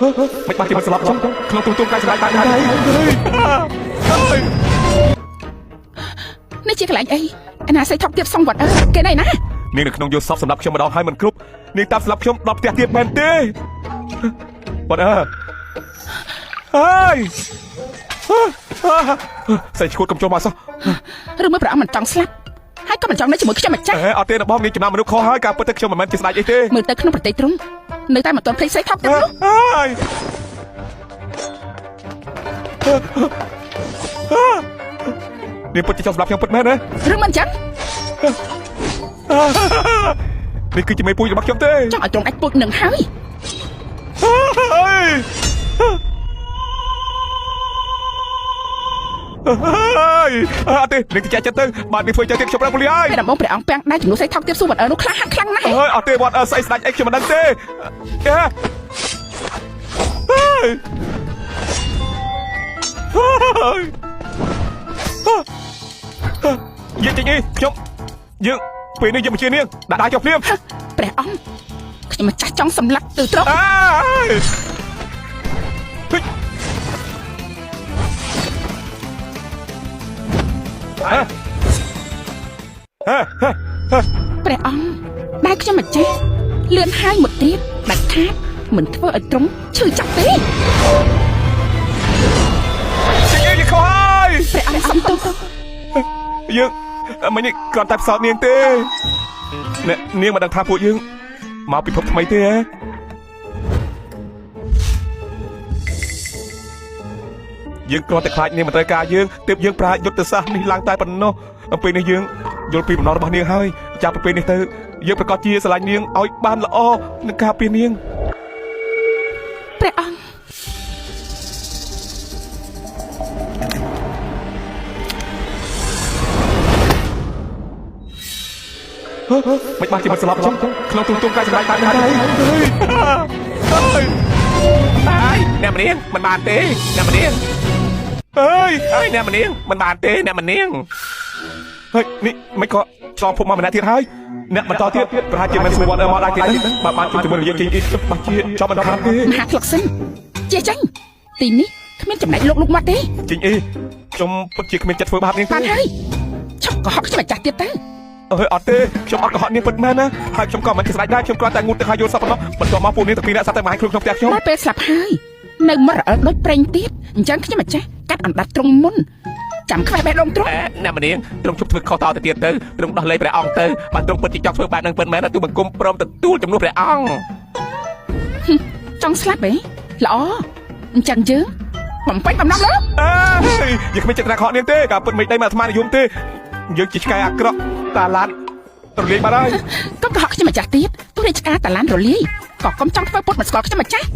មិនបាច់ជាមិនស្លាប់ចុះក្នុងទូកាយស្ដាយបានហើយនេះជាកន្លែងអីអាណាស័យថប់ទៀតសងវត្តគេណៃណានាងនៅក្នុងយល់សពសម្រាប់ខ្ញុំម្ដងហើយមិនគ្រប់នាងតាមស្លាប់ខ្ញុំ10ផ្ទះទៀតមែនទេវត្តហើយសៃឈួតកុំចូលមកសោះឬមើលព្រះអង្គមិនចង់ស្លាប់ហើយក៏មិនចង់នៅជាមួយខ្ញុំម្ចាស់អត់ទេរបស់នាងចំណាំមនុស្សខុសហើយការពិតទៅខ្ញុំមិនមែនជាស្ដេចអីទេមើលទៅក្នុងប្រទេសទ្រង់នៅតែមិនទាន់ភ្លេចស័យថប់ទៀតនោះហើយនាងពិតជាចង់ស្លាប់ខ្ញុំពិតមែនទេឬមិនចឹងនេះគឺជាមេពូជរបស់ខ្ញុំទេចង់ឲ្យទ្រង់ដាច់ពូជនឹងហើយអត់ទេនាងចាច់ចិត្តទៅបាទនាងធ្វើចិត្តទៀតខ្ញុំប្រាប់ពូលីហើយពេលដំបងព្រះអង្គពាំងដៃជំនួសស័យថប់ទៀតសួរវត្តនោះខ្លាំងខ្លាំងណាស់អត់ទេវត្តស្អីស្ដាច់អីខ្ញុំមិនដឹងទេយើងចេញខ្ញុំយើងពេលនេះយើងមកជានាងដាក់ដៃចុះភ្លាមព្រះអង្គខ្ញុំម្ចាស់ចង់សម្លាប់ទៅត្រង់ព្រះអង្គដៃខ្ញុំម្ចាស់លឿនហើយមួយទៀតដាច់ខាតមិនធ្វើឲ្យទ្រង់ឈឺចាប់ទេយើងខុសហើយព្រះអង្គសុំទោសយើងមិននេះគ្រាន់តែផ្សោតនាងទេនាងមិនដឹងថាពួកយើងមកពិភពថ្មីទេហ៎យើងគ្រាន់តែខ្លាចនាងមិនត្រូវការយើងទើបយើងប្រើយុទ្ធសាស្ត្រនេះឡើងតែប៉ុណ្ណោះពេលនេះយើងយល់ពីបំណងរបស់នាងហើយចាប់ពីពេលនេះទៅយើងប្រកាសជាស្រឡាញ់នាងឲ្យបានល្អនឹងការពារនាងព្រះអង្គមិនបាច់ជាមិនស្លាប់ចុះក្នុងទូកាយស្ដាយបានហើយអ្នកម្នាងមិនបានទេអ្នកម្នាងអ្នកម្នាងមិនបានទេអ្នកម្នាងហើយនេះមិនក៏ឆ្លងភពមកម្នាក់ទៀតហើយអ្នកបន្តទៀតប្រហែលជាមិនស្គាល់មកដែរទៀតបាទបានជាមួយរយៈជិញបាច់ជាចប់មិនខាត់ទេមហាក្លឹកសិនជាចាញ់ទីនេះគ្មានចំណែកលោកមកទេជិញខ្ញុំពិតជាគ្មានចិត្តធ្វើបាបនាងទេបានហើយឆក់កុហកខ្ញុំម្ចាស់ទៀតទៅអត់ទេខ្ញុំអត់កុហកនាងពិតមែនណាហើយខ្ញុំក៏មិនខ្លាចដែរខ្ញុំគ្រាន់តែងូតទៅឲ្យយល់សពប៉ុណ្ណោះបន្ទាប់មកពួកនាងទាំងពីរនាក់សាប់តែមកឲ្យខ្លួនខ្ញុំផ្ទះខ្ញុំដល់ពេលស្លាប់ហើយនៅមករអិលដូចប្រេងទៀតអញ្ចឹងខ្ញុំម្ចាស់កាត់អណ្ដាត់ត្រង់មុនចាំខ្វះបេះដូងត្រង់អ្នកម្នាងត្រង់ជប់ធ្វើខុសតទៅទៀតទៅត្រង់ដោះលែងព្រះអង្គទៅបាទត្រង់ពិតជាចង់ធ្វើបែបនឹងពិតមែនទូបង្គំព្រមទទួលជំនួសព្រះអង្គចង់ស្លាប់ហ៎ល្អអញ្ចឹងយើងបំពេញបំណងលើយើងគ្មានចិត្តណាខកនាងទេការពិតមិនដៃមកអាត្មានិយមទេយើងជាឆ្កែអាក្រក់តាឡានរលាយបាត់ហើយកុំកុហកខ្ញុំម្ចាស់ទៀតទោះនេះឆ្កែតាឡានរលាយក៏កុំចង់ធ្វើពុតមិនស្គាល់ខ្ញុំម្ចាស់